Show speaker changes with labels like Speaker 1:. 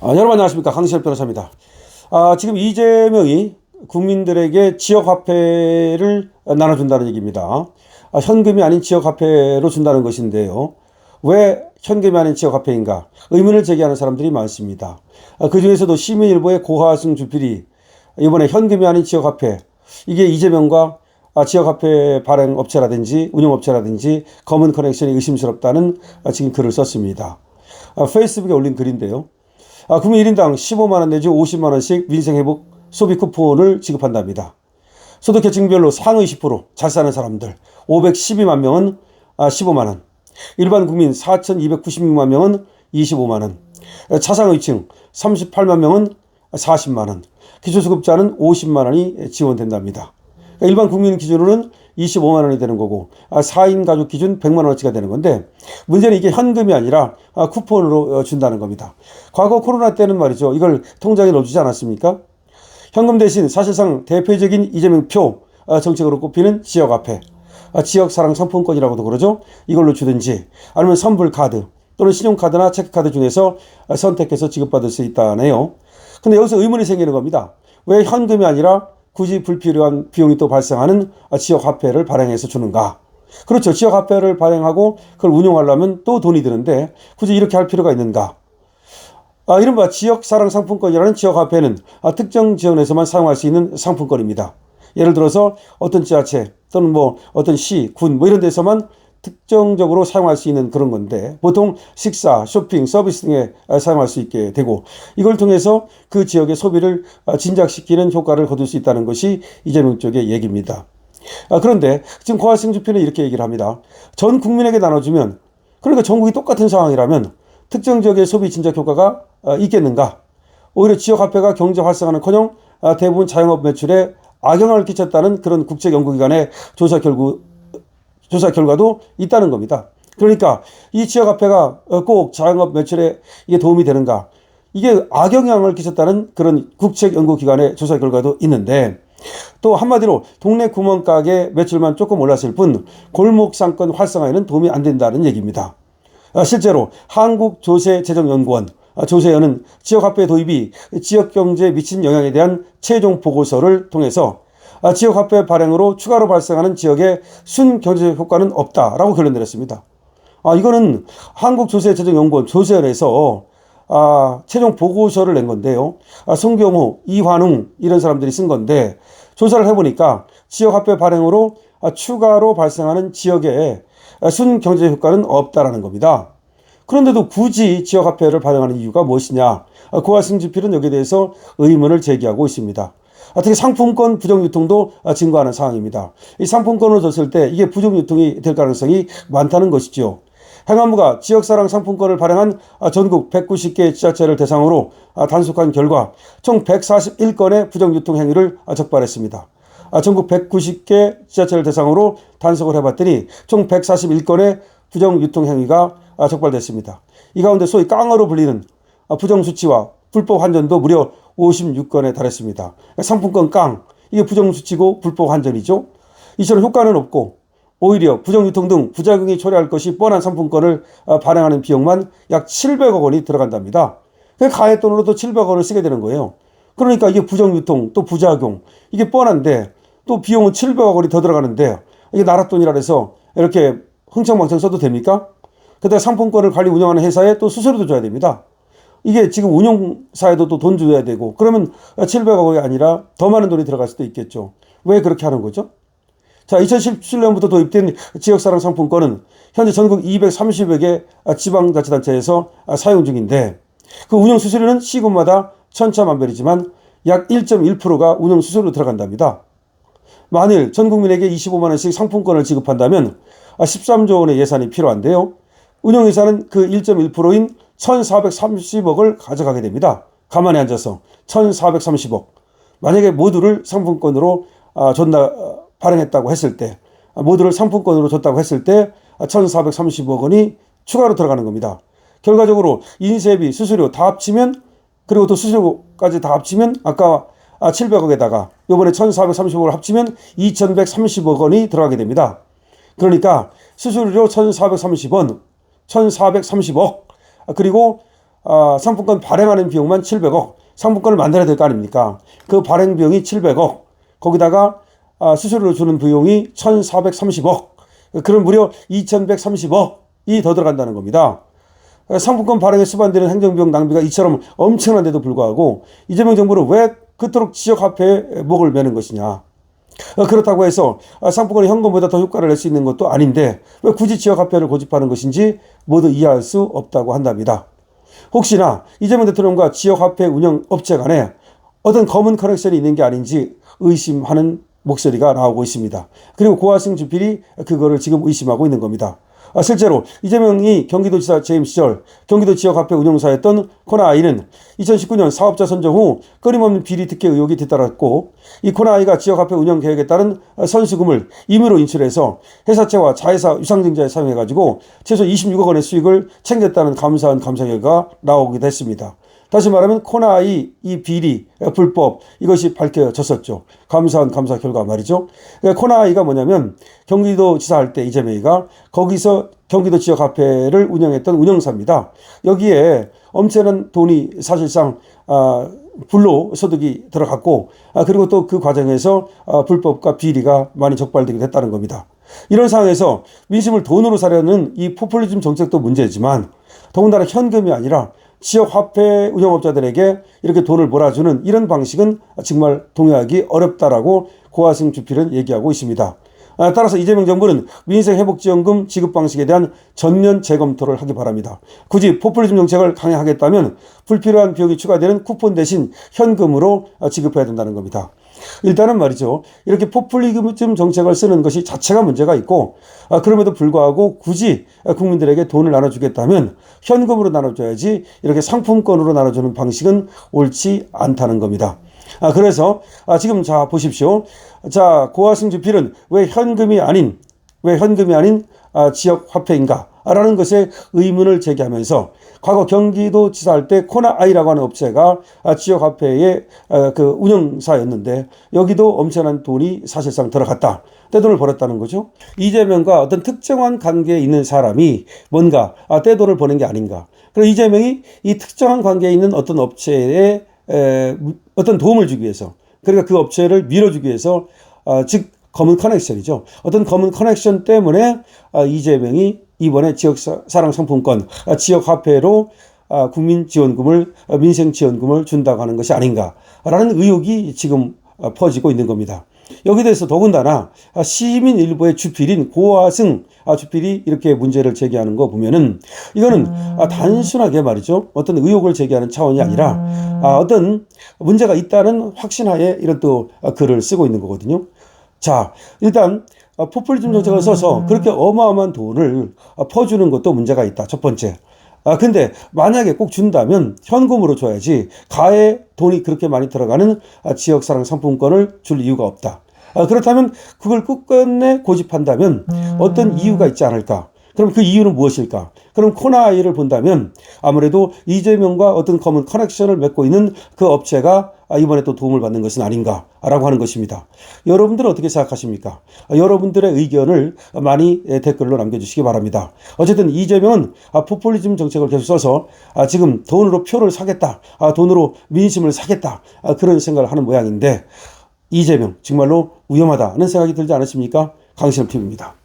Speaker 1: 여러분 안녕하십니까, 강시열 변호사입니다. 지금 이재명이 국민들에게 지역화폐를 나눠준다는 얘기입니다. 현금이 아닌 지역화폐로 준다는 것인데요. 왜 현금이 아닌 지역화폐인가 의문을 제기하는 사람들이 많습니다. 그 중에서도 시민일보의 고하승 주필이 이번에 현금이 아닌 지역화폐, 이게 이재명과 지역화폐 발행 업체라든지 운영업체라든지 검은 커넥션이 의심스럽다는 지금 글을 썼습니다. 페이스북에 올린 글인데요. 국민 1인당 15만원 내지 50만원씩 민생회복 소비 쿠폰을 지급한답니다. 소득계층별로 상위 10%, 잘 사는 사람들 512만 명은 15만원, 일반 국민 4,296만 명은 25만원, 차상위층 38만 명은 40만원, 기초수급자는 50만원이 지원된답니다. 일반 국민 기준으로는 25만 원이 되는 거고 4인 가족 기준 100만 원어치가 되는 건데, 문제는 이게 현금이 아니라 쿠폰으로 준다는 겁니다. 과거 코로나 때는 말이죠, 이걸 통장에 넣어주지 않았습니까? 현금 대신 사실상 대표적인 이재명 표 정책으로 꼽히는 지역화폐, 지역사랑 상품권이라고도 그러죠. 이걸로 주든지 아니면 선불카드 또는 신용카드나 체크카드 중에서 선택해서 지급받을 수 있다네요. 근데 여기서 의문이 생기는 겁니다. 왜 현금이 아니라 굳이 불필요한 비용이 또 발생하는 지역화폐를 발행해서 주는가? 그렇죠. 지역화폐를 발행하고 그걸 운용하려면 또 돈이 드는데 굳이 이렇게 할 필요가 있는가? 이른바 지역사랑 상품권이라는 지역화폐는 특정 지역에서만 사용할 수 있는 상품권입니다. 예를 들어서 어떤 지자체 또는 어떤 시, 군 이런 데서만 특정적으로 사용할 수 있는 그런 건데, 보통 식사, 쇼핑, 서비스 등에 사용할 수 있게 되고, 이걸 통해서 그 지역의 소비를 진작시키는 효과를 거둘 수 있다는 것이 이재명 쪽의 얘기입니다. 그런데 지금 고하승 주표는 이렇게 얘기를 합니다. 전 국민에게 나눠주면, 그러니까 전국이 똑같은 상황이라면 특정 지역의 소비 진작 효과가 있겠는가? 오히려 지역화폐가 경제 활성화는커녕 대부분 자영업 매출에 악영향을 끼쳤다는 그런 국제연구기관의 조사 결과도 있다는 겁니다. 그러니까 이 지역화폐가 꼭 자영업 매출에 이게 도움이 되는가? 이게 악영향을 끼쳤다는 그런 국책연구기관의 조사 결과도 있는데, 또 한마디로 동네 구멍가게 매출만 조금 올랐을 뿐 골목상권 활성화에는 도움이 안 된다는 얘기입니다. 실제로 한국조세재정연구원 조세연은 지역화폐 도입이 지역경제에 미친 영향에 대한 최종 보고서를 통해서 지역화폐 발행으로 추가로 발생하는 지역의 순경제적 효과는 없다라고 결론 내렸습니다. 이거는 한국조세재정연구원 조세연에서 최종 보고서를 낸 건데요. 송경호, 이환웅 이런 사람들이 쓴 건데, 조사를 해보니까 지역화폐 발행으로 추가로 발생하는 지역의 순경제적 효과는 없다라는 겁니다. 그런데도 굳이 지역화폐를 발행하는 이유가 무엇이냐? 고하승 주필은 여기에 대해서 의문을 제기하고 있습니다. 특히 상품권 부정유통도 증거하는 상황입니다. 이 상품권을 줬을 때 이게 부정유통이 될 가능성이 많다는 것이죠. 행안부가 지역사랑 상품권을 발행한 전국 190개 지자체를 대상으로 단속한 결과 총 141건의 부정유통 행위를 적발했습니다. 전국 190개 지자체를 대상으로 단속을 해봤더니 총 141건의 부정유통 행위가 적발됐습니다. 이 가운데 소위 깡어로 불리는 부정수치와 불법 환전도 무려 56건에 달했습니다. 상품권 깡, 이게 부정수치고 불법 환전이죠. 이처럼 효과는 없고 오히려 부정유통 등 부작용이 초래할 것이 뻔한 상품권을 발행하는 비용만 약 700억 원이 들어간답니다. 가해 돈으로도 700억 원을 쓰게 되는 거예요. 그러니까 이게 부정유통 또 부작용, 이게 뻔한데 또 비용은 700억 원이 더 들어가는데 이게 나라 돈이라 해서 이렇게 흥청망청 써도 됩니까? 그다음에 상품권을 관리 운영하는 회사에 또 수수료도 줘야 됩니다. 이게 지금 운영사에도 또 돈 줘야 되고, 그러면 700억 원이 아니라 더 많은 돈이 들어갈 수도 있겠죠. 왜 그렇게 하는 거죠? 자, 2017년부터 도입된 지역사랑 상품권은 현재 전국 230여 개 지방자치단체에서 사용 중인데, 그 운영 수수료는 시군마다 천차만별이지만 약 1.1%가 운영 수수료로 들어간답니다. 만일 전 국민에게 25만 원씩 상품권을 지급한다면 13조 원의 예산이 필요한데요. 운영예산은 그 1.1%인 1,430억을 가져가게 됩니다. 가만히 앉아서 1,430억. 만약에 모두를 상품권으로 발행했다고 했을 때, 모두를 상품권으로 줬다고 했을 때 1,430억 원이 추가로 들어가는 겁니다. 결과적으로 인쇄비, 수수료 다 합치면, 그리고 또 수수료까지 다 합치면 아까 700억에다가 이번에 1,430억을 합치면 2,130억 원이 들어가게 됩니다. 그러니까 수수료 1,430원, 1,430억, 그리고 상품권 발행하는 비용만 700억, 상품권을 만들어야 될 거 아닙니까? 그 발행 비용이 700억, 거기다가 수수료로 주는 비용이 1430억, 그럼 무려 2130억이 더 들어간다는 겁니다. 상품권 발행에 수반되는 행정비용 낭비가 이처럼 엄청난데도 불구하고 이재명 정부는 왜 그토록 지역화폐에 목을 매는 것이냐. 그렇다고 해서 상품권이 현금보다 더 효과를 낼 수 있는 것도 아닌데 왜 굳이 지역화폐를 고집하는 것인지 모두 이해할 수 없다고 한답니다. 혹시나 이재명 대통령과 지역화폐 운영업체 간에 어떤 검은 커넥션이 있는 게 아닌지 의심하는 목소리가 나오고 있습니다. 그리고 고화승 주필이 그거를 지금 의심하고 있는 겁니다. 실제로 이재명이 경기도지사 재임 시절 경기도 지역화폐 운영사였던 코나아이는 2019년 사업자 선정 후 끊임없는 비리 특혜 의혹이 뒤따랐고, 이 코나아이가 지역화폐 운영 계획에 따른 선수금을 임의로 인출해서 회사채와 자회사 유상증자에 사용해가지고 최소 26억 원의 수익을 챙겼다는 감사한 감사 결과가 나오기도 했습니다. 다시 말하면 코나아이 이 비리, 불법 이것이 밝혀졌었죠. 감사한 감사 결과 말이죠. 그러니까 코나아이가 뭐냐면 경기도지사 할 때 이재명이가 거기서 경기도 지역화폐를 운영했던 운영사입니다. 여기에 엄청난 돈이 사실상 불로소득이 들어갔고, 그리고 또 그 과정에서 불법과 비리가 많이 적발되기도 했다는 겁니다. 이런 상황에서 민심을 돈으로 사려는 이 포퓰리즘 정책도 문제지만 더군다나 현금이 아니라 지역화폐 운영업자들에게 이렇게 돈을 몰아주는 이런 방식은 정말 동의하기 어렵다라고 고화승 주필은 얘기하고 있습니다. 따라서 이재명 정부는 민생회복지원금 지급 방식에 대한 전면 재검토를 하기 바랍니다. 굳이 포퓰리즘 정책을 강행하겠다면 불필요한 비용이 추가되는 쿠폰 대신 현금으로 지급해야 된다는 겁니다. 일단은 말이죠. 이렇게 포퓰리즘 정책을 쓰는 것이 자체가 문제가 있고, 그럼에도 불구하고 굳이 국민들에게 돈을 나눠주겠다면 현금으로 나눠줘야지 이렇게 상품권으로 나눠주는 방식은 옳지 않다는 겁니다. 그래서 지금 자 보십시오. 자, 고화승 주필은 왜 현금이 아닌 지역 화폐인가? 라는 것에 의문을 제기하면서 과거 경기도지사 할 때 코나아이라고 하는 업체가 지역화폐의 그 운영사였는데 여기도 엄청난 돈이 사실상 들어갔다. 떼돈을 벌었다는 거죠. 이재명과 어떤 특정한 관계에 있는 사람이 뭔가 떼돈을 버는 게 아닌가. 그리고 이재명이 이 특정한 관계에 있는 어떤 업체에 어떤 도움을 주기 위해서, 그러니까 그 업체를 밀어주기 위해서 즉 검은 커넥션이죠. 어떤 검은 커넥션 때문에 이재명이 이번에 지역사랑 상품권, 지역화폐로 국민지원금을, 민생지원금을 준다고 하는 것이 아닌가라는 의혹이 지금 퍼지고 있는 겁니다. 여기에 대해서 더군다나 시민 일부의 주필인 고화승 주필이 이렇게 문제를 제기하는 거 보면은 이거는 단순하게 말이죠. 어떤 의혹을 제기하는 차원이 아니라 어떤 문제가 있다는 확신하에 이런 또 글을 쓰고 있는 거거든요. 자, 일단 포퓰리즘 정책을 써서 그렇게 어마어마한 돈을 퍼주는 것도 문제가 있다. 첫 번째. 근데 만약에 꼭 준다면 현금으로 줘야지 가에 돈이 그렇게 많이 들어가는 지역사랑 상품권을 줄 이유가 없다. 그렇다면 그걸 끝끝내 고집한다면 어떤 이유가 있지 않을까? 그럼 그 이유는 무엇일까? 그럼 코나아이를 본다면 아무래도 이재명과 어떤 커먼 커넥션을 맺고 있는 그 업체가 이번에 또 도움을 받는 것은 아닌가라고 하는 것입니다. 여러분들은 어떻게 생각하십니까? 여러분들의 의견을 많이 댓글로 남겨주시기 바랍니다. 어쨌든 이재명은 포퓰리즘 정책을 계속 써서 지금 돈으로 표를 사겠다, 돈으로 민심을 사겠다, 그런 생각을 하는 모양인데 이재명 정말로 위험하다는 생각이 들지 않으십니까? 강신업 TV입니다.